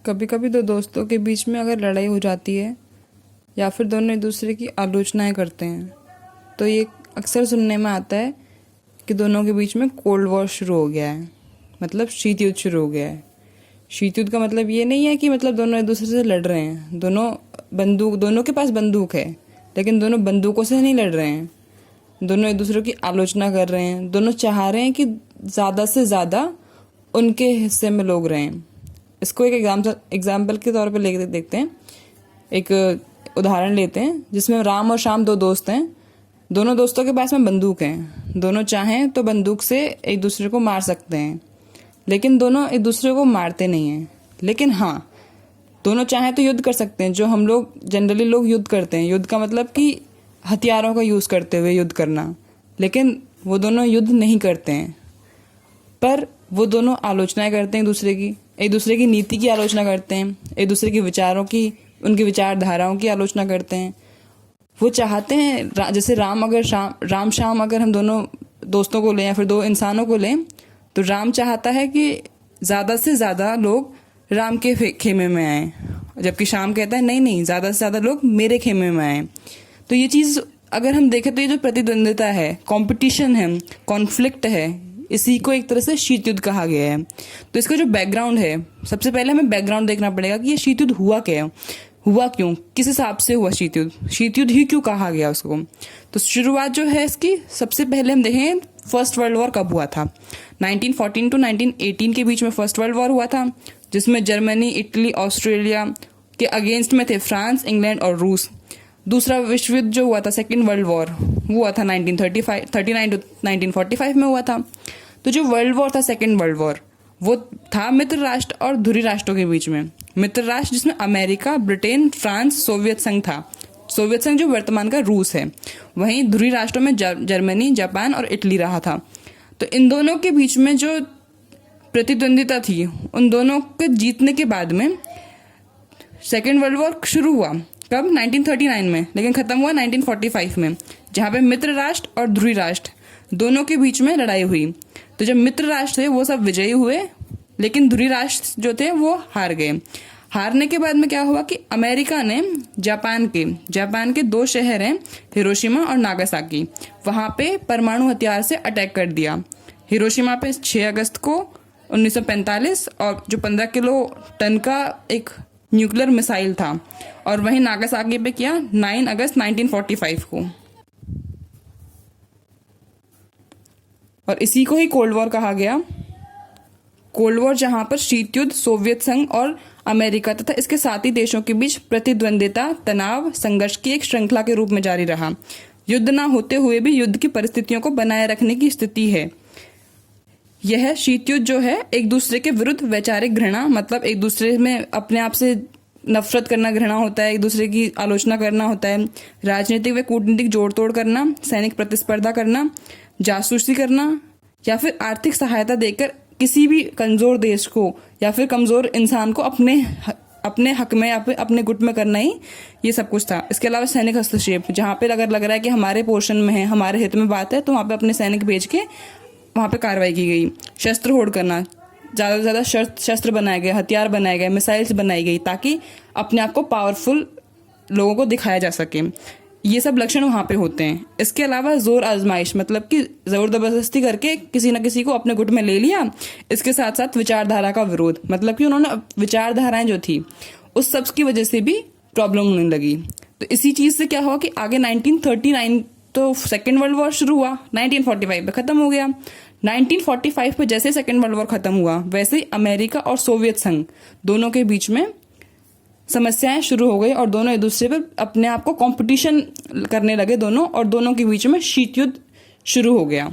कभी कभी दो दोस्तों के बीच में अगर लड़ाई हो जाती है या फिर दोनों एक दूसरे की आलोचनाएं करते हैं तो ये अक्सर सुनने में आता है कि दोनों के बीच में कोल्ड वॉर शुरू हो गया है, मतलब शीत युद्ध शुरू हो गया है। शीत युद्ध का मतलब ये नहीं है कि मतलब दोनों एक दूसरे से लड़ रहे हैं, दोनों के पास बंदूक है, लेकिन दोनों बंदूकों से नहीं लड़ रहे हैं। दोनों एक दूसरे की आलोचना कर रहे हैं, दोनों चाह रहे हैं कि ज़्यादा से ज़्यादा उनके हिस्से में लोग रहें। इसको एक एग्जाम्पल के तौर पे लेके देखते हैं। एक उदाहरण लेते हैं जिसमें राम और श्याम दो दोस्त हैं। दोनों दोस्तों के पास में बंदूक हैं, दोनों चाहें तो बंदूक से एक दूसरे को मार सकते हैं, लेकिन दोनों एक दूसरे को मारते नहीं हैं। लेकिन हाँ, दोनों चाहें तो युद्ध कर सकते हैं, जो हम लोग जनरली लोग युद्ध करते हैं। युद्ध का मतलब कि हथियारों का यूज़ करते हुए युद्ध करना, लेकिन वो दोनों युद्ध नहीं करते हैं। पर वो दोनों आलोचनाएं करते हैं एक दूसरे की नीति की आलोचना करते हैं, एक दूसरे के विचारों की, उनकी विचारधाराओं की आलोचना करते हैं। वो चाहते हैं, जैसे राम श्याम अगर हम दोनों दोस्तों को लें या फिर दो इंसानों को लें, तो राम चाहता है कि ज़्यादा से ज़्यादा लोग राम के खेमे में आए, जबकि श्याम कहता है नहीं, ज़्यादा से ज़्यादा लोग मेरे खेमे में आए। तो ये चीज़ अगर हम देखें तो ये जो प्रतिद्वंदिता है, कॉम्पिटिशन है, कॉन्फ्लिक्ट है, इसी को एक तरह से शीत युद्ध कहा गया है। तो इसका जो बैकग्राउंड है, सबसे पहले हमें बैकग्राउंड देखना पड़ेगा कि ये शीत युद्ध हुआ क्यों, किस हिसाब से हुआ शीत युद्ध ही क्यों कहा गया उसको। तो शुरुआत जो है इसकी, सबसे पहले हम देखें फर्स्ट वर्ल्ड वॉर कब हुआ था। 1914 टू 1918 के बीच में फर्स्ट वर्ल्ड वॉर हुआ था, जिसमें जर्मनी, इटली, ऑस्ट्रेलिया के अगेंस्ट में थे फ्रांस, इंग्लैंड और रूस। दूसरा विश्व युद्ध जो हुआ था, सेकेंड वर्ल्ड वॉर, वो हुआ था 1939 टू 1945 में हुआ था। तो जो वर्ल्ड वॉर था, सेकेंड वर्ल्ड वॉर, वो था मित्र राष्ट्र और धुरी राष्ट्रों के बीच में। मित्र राष्ट्र जिसमें अमेरिका, ब्रिटेन, फ्रांस, सोवियत संघ था। सोवियत संघ जो वर्तमान का रूस है। वहीं धुरी राष्ट्रों में जर्मनी, जापान और इटली रहा था। तो इन दोनों के बीच में जो प्रतिद्वंदिता थी, उन दोनों के जीतने के बाद में सेकेंड वर्ल्ड वॉर शुरू हुआ। कब? 1939 में, लेकिन खत्म हुआ 1945 में, जहाँ पे मित्र राष्ट्र और ध्रुवी राष्ट्र दोनों के बीच में लड़ाई हुई। तो जब मित्र राष्ट्र थे वो सब विजयी हुए, लेकिन ध्रुवी राष्ट्र जो थे वो हार गए। हारने के बाद में क्या हुआ कि अमेरिका ने जापान के दो शहर हैं, हिरोशिमा और नागासाकी, वहां पे परमाणु हथियार से अटैक कर दिया। हिरोशिमा पे 6 अगस्त को 1945 और जो 15 किलो टन का एक न्यूक्लियर मिसाइल था, और वहीं नागासाकी पे किया 9 अगस्त 1945 को। और इसी को ही कोल्ड वॉर कहा गया। कोल्ड वॉर जहां पर शीत युद्ध सोवियत संघ और अमेरिका तथा इसके साथी देशों के बीच प्रतिद्वंदिता, तनाव, संघर्ष की एक श्रृंखला के रूप में जारी रहा। युद्ध ना होते हुए भी युद्ध की परिस्थितियों को बनाए रखने की स्थिति है। यह शीत युद्ध जो है एक दूसरे के विरुद्ध वैचारिक घृणा, मतलब एक दूसरे में अपने आप से नफरत करना घृणा होता है, एक दूसरे की आलोचना करना होता है, राजनीतिक व कूटनीतिक जोड़ तोड़ करना, सैनिक प्रतिस्पर्धा करना, जासूसी करना, या फिर आर्थिक सहायता देकर किसी भी कमजोर देश को या फिर कमजोर इंसान को अपने हक में या फिर अपने गुट में करना ही ये सब कुछ था। इसके अलावा सैनिक हस्तक्षेप, जहाँ पे अगर लग रहा है कि हमारे पोर्शन में है, हमारे हित में बात है, तो वहाँ पे अपने सैनिक भेज के वहाँ पे कार्रवाई की गई। शस्त्र होड़ करना, ज़्यादा से ज़्यादा शस्त्र बनाए गए, हथियार बनाए गए, मिसाइल्स बनाई गई, ताकि अपने आप को पावरफुल लोगों को दिखाया जा सके। ये सब लक्षण वहाँ पे होते हैं। इसके अलावा जोर आजमाइश, मतलब कि जोर जबरदस्ती करके किसी न किसी को अपने गुट में ले लिया। इसके साथ साथ विचारधारा का विरोध, मतलब कि उन्होंने विचारधाराएं जो थी उस सब की वजह से भी प्रॉब्लम होने लगी। तो इसी चीज़ से क्या हुआ कि आगे 1939 तो सेकेंड वर्ल्ड वॉर शुरू हुआ, 1945 पे खत्म हो गया। 1945 पे जैसे सेकेंड वर्ल्ड वॉर खत्म हुआ, वैसे ही अमेरिका और सोवियत संघ दोनों के बीच में समस्याएं शुरू हो गई और दोनों एक दूसरे पर अपने आप को कंपटीशन करने लगे दोनों, और दोनों के बीच में शीत युद्ध शुरू हो गया।